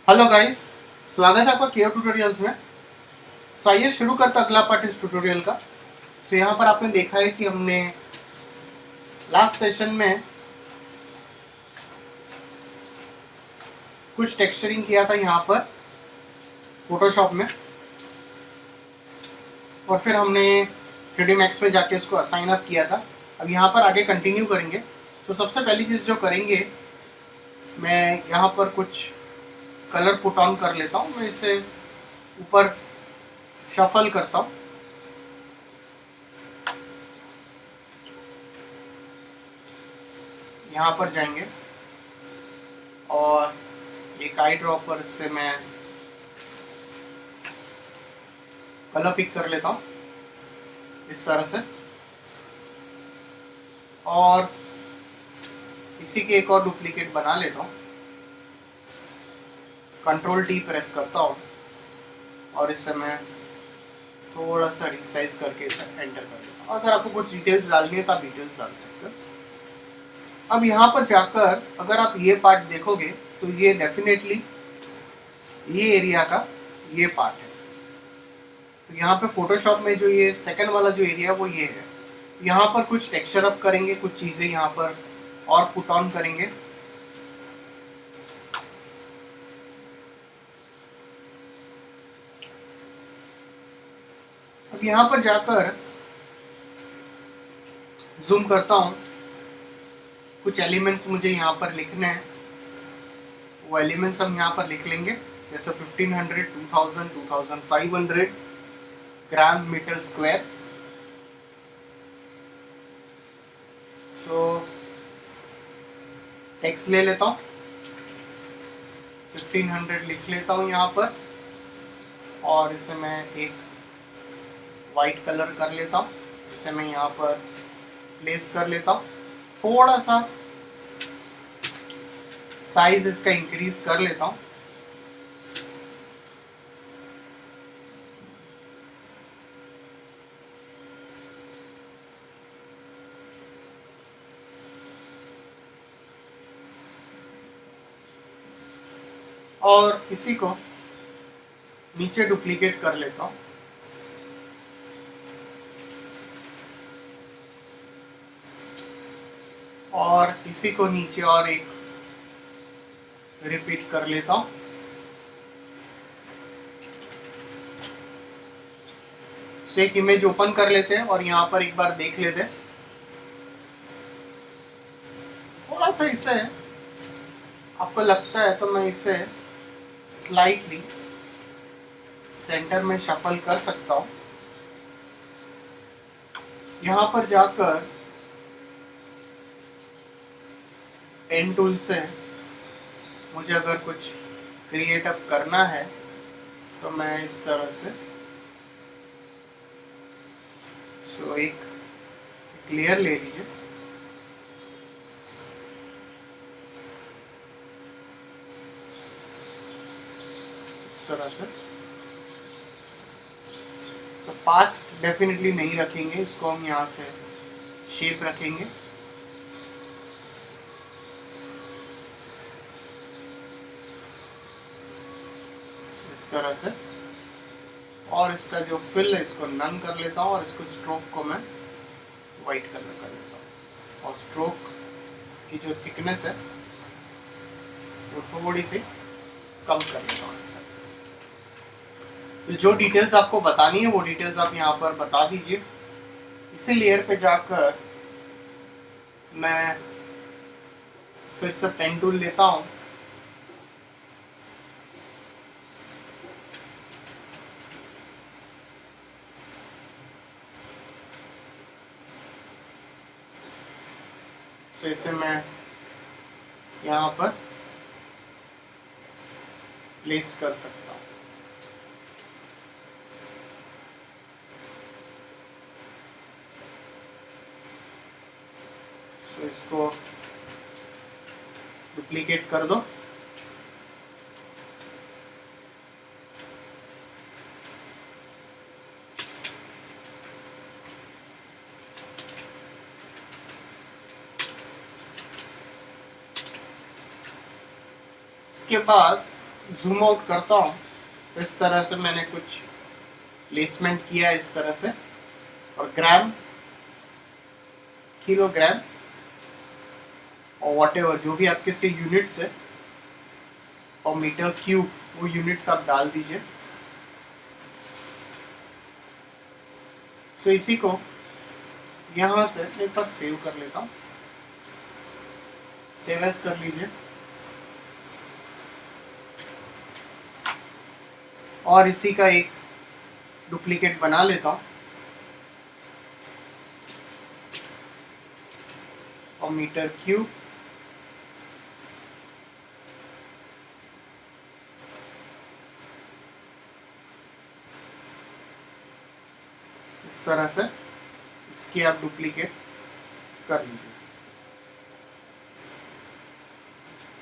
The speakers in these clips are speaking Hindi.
हेलो गाइस, स्वागत है आपका केयर ट्यूटोरियल्स में। आइए शुरू करते अगला पार्ट इस ट्यूटोरियल का। यहाँ पर आपने देखा है कि हमने लास्ट सेशन में कुछ टेक्सचरिंग किया था यहाँ पर फोटोशॉप में, और फिर हमने 3D Max में जाके इसको असाइन अप किया था। अब यहाँ पर आगे कंटिन्यू करेंगे। तो सबसे पहली चीज़ जो करेंगे, मैं यहाँ पर कुछ कलर पुट ऑन कर लेता हूँ। मैं इसे ऊपर शफल करता हूँ। यहाँ पर जाएंगे और एक आई ड्रॉपर से मैं कलर पिक कर लेता हूँ इस तरह से, और इसी के एक और डुप्लीकेट बना लेता हूँ। कंट्रोल टी प्रेस करता हूँ और इसे मैं थोड़ा सा रिसाइज करके इसे एंटर कर देता हूँ। अगर आपको कुछ डिटेल्स डालनी है तो आप डिटेल्स डाल सकते हो। अब यहाँ पर जाकर अगर आप ये पार्ट देखोगे तो ये डेफिनेटली ये एरिया का ये पार्ट है। तो यहाँ पे फोटोशॉप में जो ये सेकंड वाला जो एरिया वो ये है। यहाँ पर कुछ टेक्सचर अप करेंगे, कुछ चीज़ें यहाँ पर और पुट ऑन करेंगे। अब यहाँ पर जाकर जूम करता हूँ। कुछ एलिमेंट्स मुझे यहाँ पर लिखने हैं, वो एलिमेंट्स हम यहाँ पर लिख लेंगे, जैसे 1500, 2000, 2500 gram metre square. So text ले लेता हूँ, 1500 लिख लेता हूँ यहाँ पर, और इसे मैं एक वाइट कलर कर लेता हूँ। इसे मैं यहाँ पर प्लेस कर लेता हूँ। थोड़ा सा साइज इसका इंक्रीज कर लेता हूँ। और इसी को नीचे डुप्लीकेट कर लेता हूँ। और इसी को नीचे और एक रिपीट कर लेता हूँ। तो एक इमेज ओपन कर लेते हैं और यहाँ पर एक बार देख लेते हैं। थोड़ा सा इसे आपको लगता है तो मैं इसे स्लाइटली सेंटर में शफल कर सकता हूँ। यहाँ पर जाकर पेन टूल से मुझे अगर कुछ क्रिएट अप करना है तो मैं इस तरह से एक क्लियर ले लीजिए। इस तरह से पाथ डेफिनेटली नहीं रखेंगे, इसको हम यहाँ से शेप रखेंगे। इस तरह से, और इसका जो फिल है इसको नन कर लेता हूँ, और इसको स्ट्रोक को मैं वाइट कलर कर लेता हूँ, और स्ट्रोक की जो थिकनेस है वो थोड़ी सी कम कर लेता हूँ। तो जो डिटेल्स आपको बतानी है वो डिटेल्स आप यहाँ पर बता दीजिए। इसी लेयर पे जाकर मैं फिर से पेन टूल लेता हूँ, तो इसे मैं यहाँ पर प्लेस कर सकता हूँ। तो इसको डुप्लीकेट कर दो। इसके बाद जूम आउट करता हूँ तो इस तरह से मैंने कुछ प्लेसमेंट किया इस तरह से, और ग्राम, किलोग्राम और वॉटेवर जो भी आपके से यूनिट्स है, और मीटर क्यूब वो यूनिट्स आप डाल दीजिए। तो इसी को यहाँ से एक बार सेव कर लेता हूँ, सेव एज कर लीजिए, और इसी का एक डुप्लीकेट बना लेता हूँ, और मीटर क्यूब इस तरह से इसकी आप डुप्लीकेट कर लीजिए।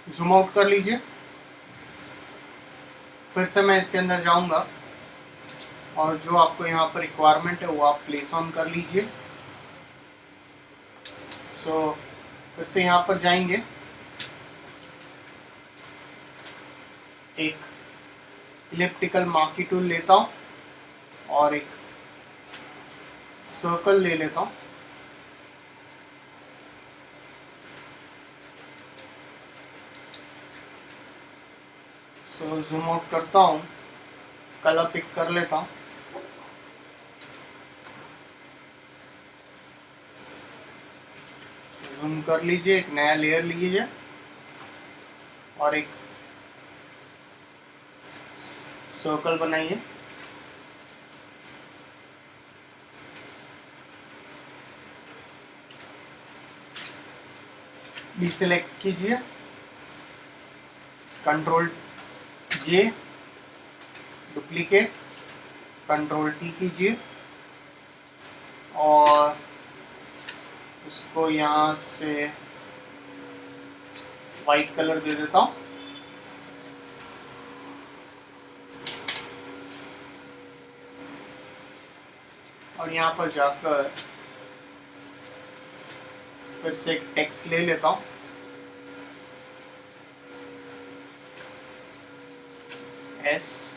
जूम आउट कर लीजिए, फिर से मैं इसके अंदर जाऊंगा और जो आपको यहाँ पर रिक्वायरमेंट है वो आप प्लेस ऑन कर लीजिए। सो फिर से यहाँ पर जाएंगे, एक इलिप्टिकल मार्की टूल लेता हूँ और एक सर्कल ले लेता हूँ, सो जूम आउट करता हूँ, कलर पिक कर लेता हूँ, जूम कर लीजिए, एक नया लेयर लीजिए और एक सर्कल बनाइए, डिसेलेक्ट कीजिए, कंट्रोल जे, डुप्लीकेट, कंट्रोल टी कीजिए और उसको यहाँ से वाइट कलर दे देता हूँ। और यहाँ पर जाकर फिर से एक टेक्स्ट ले लेता हूँ, एस,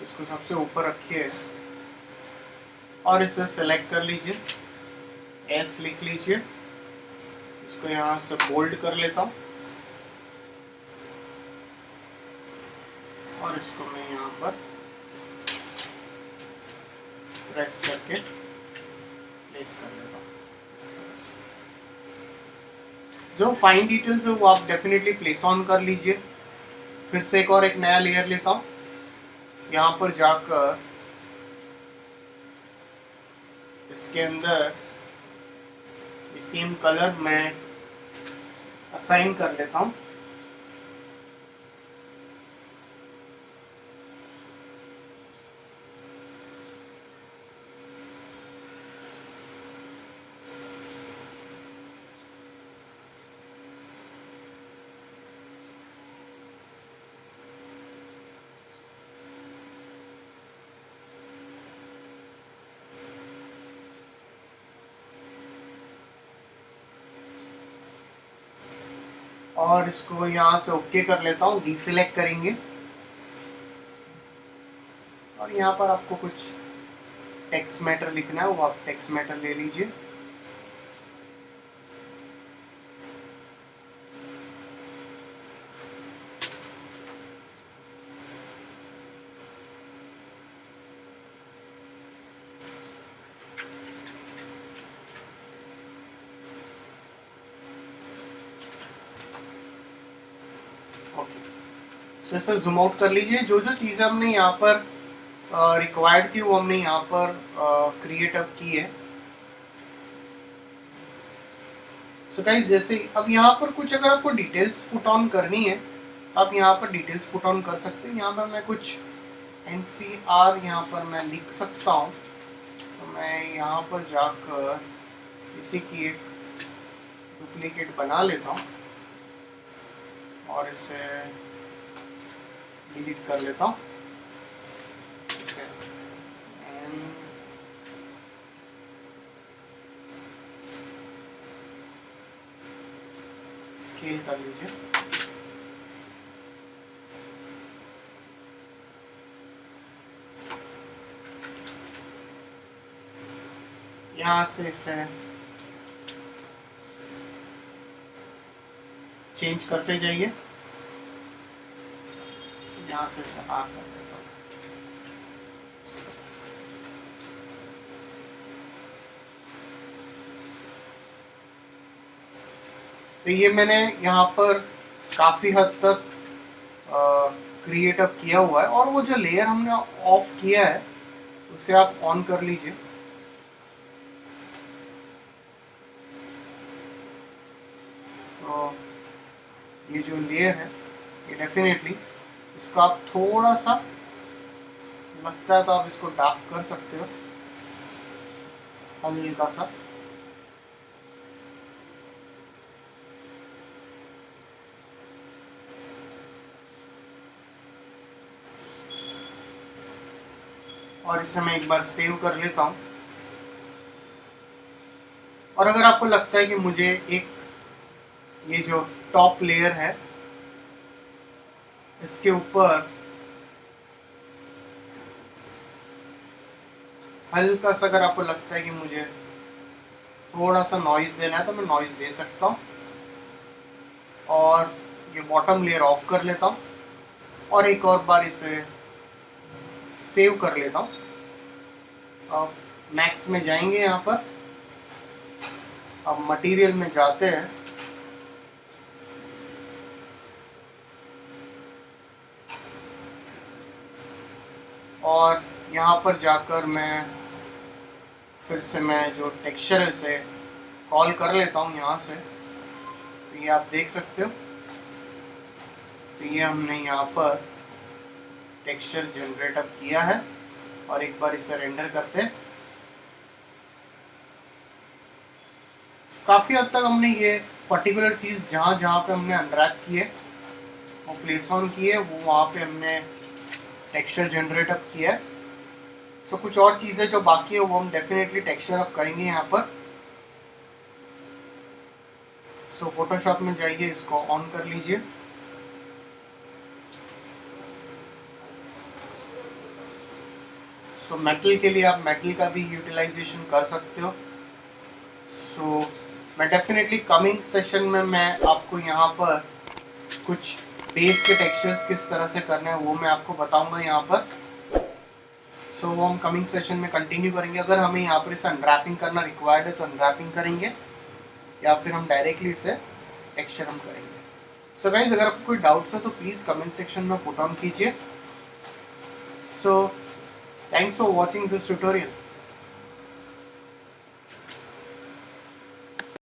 इसको सबसे ऊपर रखिए और इसे सेलेक्ट कर लीजिए, एस लिख लीजिए, इसको यहाँ से बोल्ड कर लेता हूँ और इसको मैं यहाँ पर प्रेस करके प्लेस कर लेता हूँ। जो फाइन डिटेल्स है वो आप डेफिनेटली प्लेस ऑन कर लीजिए। फिर से एक नया लेयर लेता हूँ, यहाँ पर जाकर इसके अंदर सेम कलर मैं असाइन कर लेता हूँ, और इसको यहाँ से ओके कर लेता हूँ, डीसेलेक्ट करेंगे और यहाँ पर आपको कुछ टेक्स्ट मैटर लिखना है वो आप टेक्स्ट मैटर ले लीजिए। ओके, सो जूम आउट कर लीजिए। जो जो चीज़ें हमने यहाँ पर रिक्वायर्ड थी वो हमने यहाँ पर क्रिएट अप की है। सो गाइस, जैसे अब यहाँ पर कुछ अगर आपको डिटेल्स पुट ऑन करनी है तो आप यहाँ पर डिटेल्स पुट ऑन कर सकते हैं। यहाँ पर मैं कुछ NCR यहाँ पर मैं लिख सकता हूँ, तो मैं यहाँ पर जाकर इसी की एक डुप्लीकेट बना लेता हूँ और इसे डिलीट कर लेता हूँ इसे स्केल कर लीजिए। यहाँ से इसे चेंज करते जाइए। यहाँ से इसे आ कर देता हूँ। तो ये मैंने यहाँ पर काफ़ी हद तक क्रिएट अप किया हुआ है और वो जो लेयर हमने ऑफ किया है उसे आप ऑन कर लीजिए। तो ये जो लेयर है ये डेफिनेटली इसको आप थोड़ा सा लगता है तो आप इसको डार्क कर सकते हो हल्का सा। और इसे मैं एक बार सेव कर लेता हूँ। और अगर आपको लगता है कि मुझे एक ये जो टॉप लेयर है इसके ऊपर हल्का सा, अगर आपको लगता है कि मुझे थोड़ा सा नॉइज देना है तो मैं नॉइज दे सकता हूँ। और ये बॉटम लेयर ऑफ कर लेता हूँ और एक और बार इसे सेव कर लेता हूँ। अब मैक्स में जाएंगे यहाँ पर, अब मटेरियल में जाते हैं और यहाँ पर जाकर मैं फिर से मैं जो टेक्सचर है उसे कॉल कर लेता हूँ यहाँ से। तो ये आप देख सकते हो, तो ये हमने यहाँ पर टेक्सचर जनरेट अप किया है और एक बार इसे रेंडर करते हैं। काफ़ी हद तक हमने ये पर्टिकुलर चीज़ जहाँ जहाँ पे हमने अनरैप किए वो प्लेस ऑन किए, वो वहाँ पे हमने टेक्सचर जनरेट अप किया है। सो कुछ और चीज़ें जो बाकी है वो हम डेफिनेटली टेक्सचर अप करेंगे यहाँ पर। सो फोटोशॉप में जाइए, इसको ऑन कर लीजिए। सो मेटल के लिए आप मेटल का भी यूटिलाइजेशन कर सकते हो। सो मैं डेफिनेटली कमिंग सेशन में मैं आपको यहाँ पर कुछ बेस के टेक्सचर्स किस तरह से करने हैं वो मैं आपको बताऊंगा यहाँ पर। सो वो हम कमिंग सेशन में कंटिन्यू करेंगे। अगर हमें यहाँ पर इसे अनरैपिंग करना रिक्वायर्ड है तो अनरैपिंग करेंगे या फिर हम डायरेक्टली इसे टेक्सचर हम करेंगे। सो गाइज, अगर आपको कोई डाउट्स है तो प्लीज़ कमेंट सेक्शन में पुट ऑन कीजिए। So thanks for watching this tutorial.